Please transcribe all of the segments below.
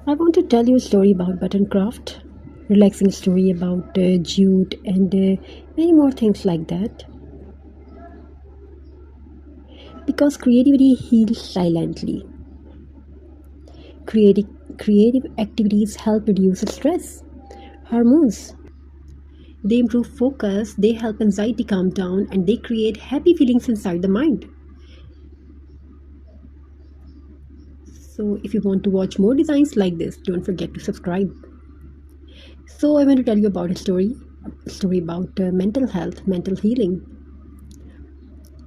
I want to tell you a story about button craft, relaxing story about jute and many more things like that. Because creativity heals silently. Creative, creative activities help reduce stress, hormones. They improve focus, they help anxiety calm down, and they create happy feelings inside the mind. So, if you want to watch more designs like this, don't forget to subscribe. So, I want to tell you about a story about mental health, mental healing.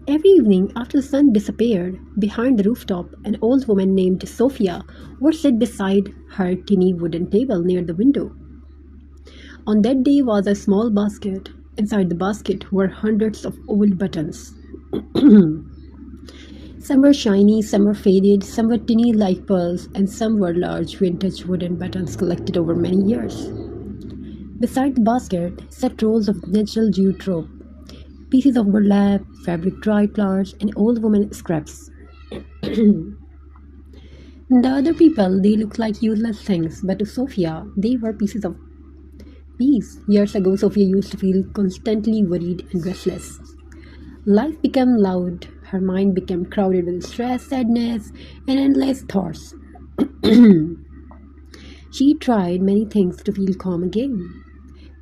Every evening, after the sun disappeared, behind the rooftop, an old woman named Sophia would sit beside her tiny wooden table near the window. On that day was a small basket. Inside the basket were hundreds of old buttons. Some were shiny, some were faded, some were tiny like pearls, and some were large vintage wooden buttons collected over many years. Beside the basket sat rolls of natural jute rope, pieces of burlap, fabric dried flowers, and old woman scraps. The other people, they looked like useless things, but to Sophia, they were pieces of peace. Years ago, Sophia used to feel constantly worried and restless. Life became loud, her mind became crowded with stress, sadness, and endless thoughts. She tried many things to feel calm again.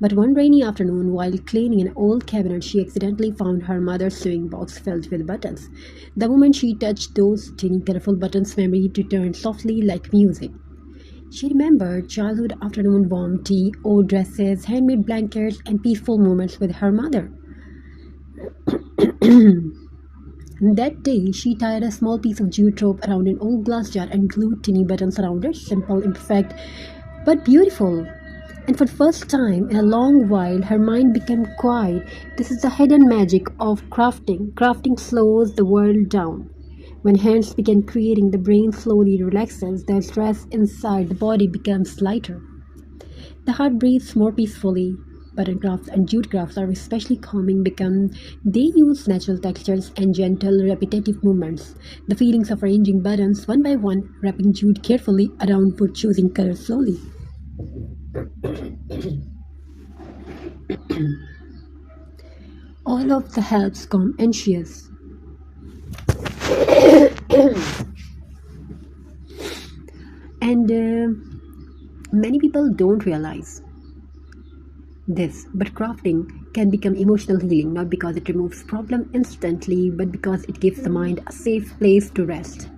But one rainy afternoon, while cleaning an old cabinet, she accidentally found her mother's sewing box filled with buttons. The moment she touched those tiny colorful buttons, memory returned softly like music. She remembered childhood afternoon warm tea, old dresses, handmade blankets, and peaceful moments with her mother. That day, she tied a small piece of jute rope around an old glass jar and glued tiny buttons around it, simple, imperfect, but beautiful. And for the first time in a long while, her mind became quiet. This is the hidden magic of crafting. Crafting slows the world down. When hands begin creating, the brain slowly relaxes, the stress inside the body becomes lighter. The heart breathes more peacefully. Button crafts and jute crafts are especially calming because they use natural textures and gentle, repetitive movements. The feelings of arranging buttons one by one, wrapping jute carefully around wood, choosing colors slowly. All of the helps calm anxious. And many people don't realize this, but crafting can become emotional healing not because it removes problem instantly, but because it gives the mind a safe place to rest.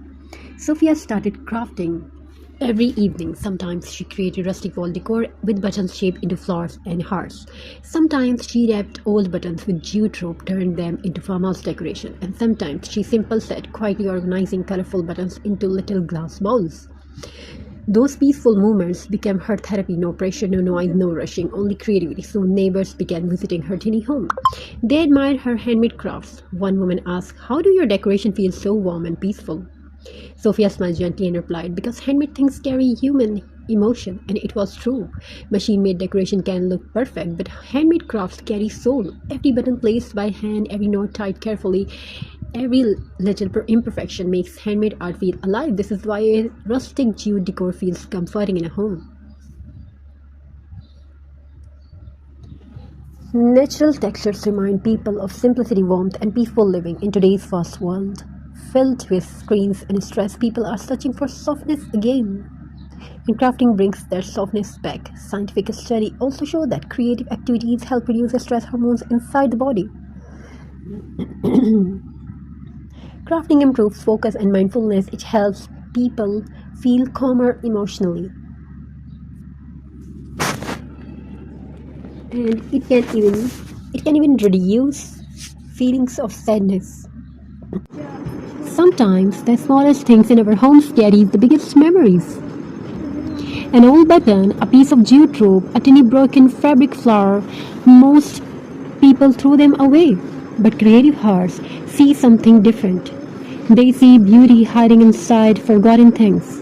Sophia started crafting every evening. Sometimes she created rustic wall decor with buttons shaped into flowers and hearts. Sometimes she wrapped old buttons with jute rope, turned them into farmhouse decoration. And sometimes she simply sat quietly organizing colorful buttons into little glass bowls. Those peaceful moments became her therapy. No pressure, no noise, no rushing, only creativity. Soon neighbors began visiting her tiny home. They admired her handmade crafts. One woman asked, "How do your decoration feel so warm and peaceful?" Sophia smiled gently and replied, "Because handmade things carry human emotion." And it was true. Machine-made decoration can look perfect, but handmade crafts carry soul. Every button placed by hand, every knot tied carefully, every little imperfection makes handmade art feel alive. This is why a rustic jute decor feels comforting in a home. Natural textures remind people of simplicity, warmth, and peaceful living in today's fast world. Filled with screens and stress, people are searching for softness again. And crafting brings that softness back. Scientific studies also show that creative activities help reduce the stress hormones inside the body. Crafting improves focus and mindfulness. It helps people feel calmer emotionally. And it can even reduce feelings of sadness. Sometimes the smallest things in our homes carry the biggest memories. An old button, a piece of jute rope, a tiny broken fabric flower, most people throw them away. But creative hearts see something different. They see beauty hiding inside forgotten things.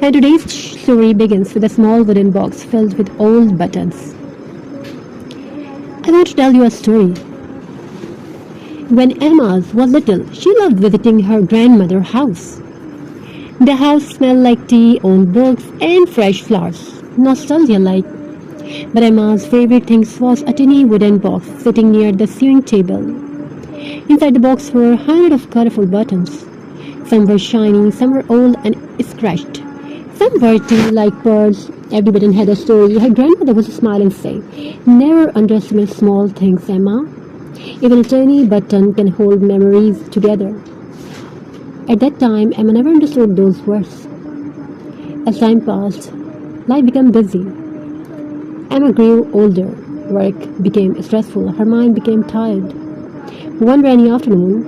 And today's story begins with a small wooden box filled with old buttons. I want to tell you a story. When Emma was little, she loved visiting her grandmother's house. The house smelled like tea, old books, and fresh flowers. Nostalgia like. But Emma's favorite thing was a tiny wooden box sitting near the sewing table. Inside the box were hundreds of colorful buttons. Some were shiny, some were old and scratched. Some were tiny like pearls. Every button had a story. Her grandmother would smile and say, "Never underestimate small things, Emma. Even a tiny button can hold memories together." At that time, Emma never understood those words. As time passed, life became busy. Emma grew older. Work became stressful. Her mind became tired. One rainy afternoon,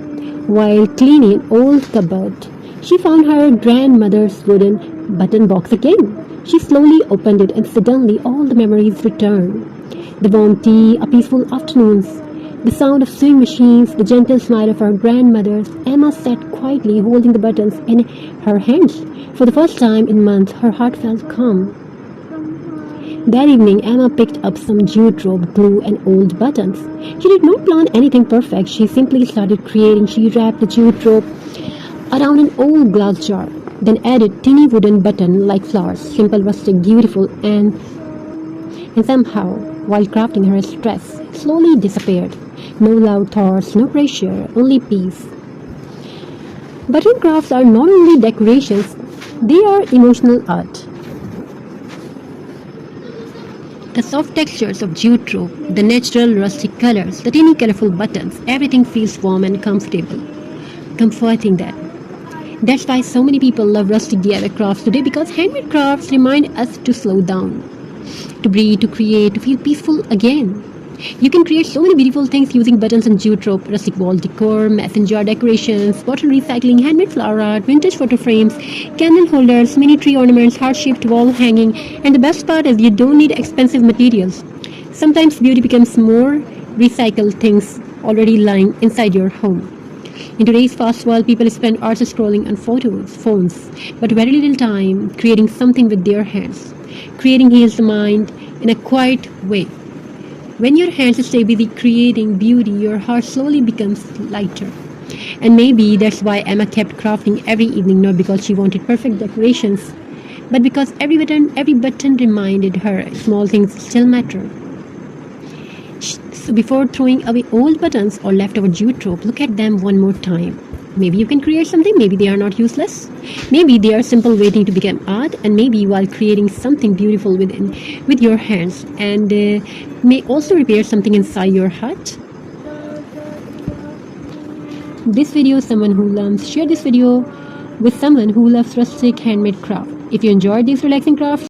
while cleaning an old cupboard, she found her grandmother's wooden button box again. She slowly opened it and suddenly all the memories returned. The warm tea, a peaceful afternoons, the sound of sewing machines, the gentle smile of her grandmother. Emma sat quietly holding the buttons in her hands. For the first time in months, her heart felt calm. That evening, Emma picked up some jute rope, glue, and old buttons. She did not plan anything perfect. She simply started creating. She wrapped the jute rope around an old glass jar, then added teeny wooden button like flowers, simple, rustic, beautiful, and somehow, while crafting, her stress slowly disappeared. No loud thoughts, no pressure, only peace. Button crafts are not only decorations, they are emotional art. The soft textures of jute rope, the natural rustic colors, the tiny colorful buttons, everything feels warm and comfortable. Comforting that. That's why so many people love rustic DIY crafts today, because handmade crafts remind us to slow down, to breathe, to create, to feel peaceful again. You can create so many beautiful things using buttons and jute rope, rustic wall decor, mason jar decorations, bottle recycling, handmade flower art, vintage photo frames, candle holders, mini tree ornaments, heart-shaped wall hanging, and the best part is you don't need expensive materials. Sometimes beauty becomes more recycled things already lying inside your home. In today's fast world, people spend hours scrolling on phones, but very little time creating something with their hands. Creating heals the mind in a quiet way. When your hands stay busy creating beauty, your heart slowly becomes lighter. And maybe that's why Emma kept crafting every evening, not because she wanted perfect decorations, but because every button reminded her small things still matter. So before throwing away old buttons or leftover jute rope, look at them one more time. Maybe you can create something, maybe they are not useless. Maybe they are simple waiting to become art, and maybe while creating something beautiful with your hands, and may also repair something inside your heart. This video is someone who loves, share this video with someone who loves rustic handmade craft. If you enjoyed these relaxing crafts,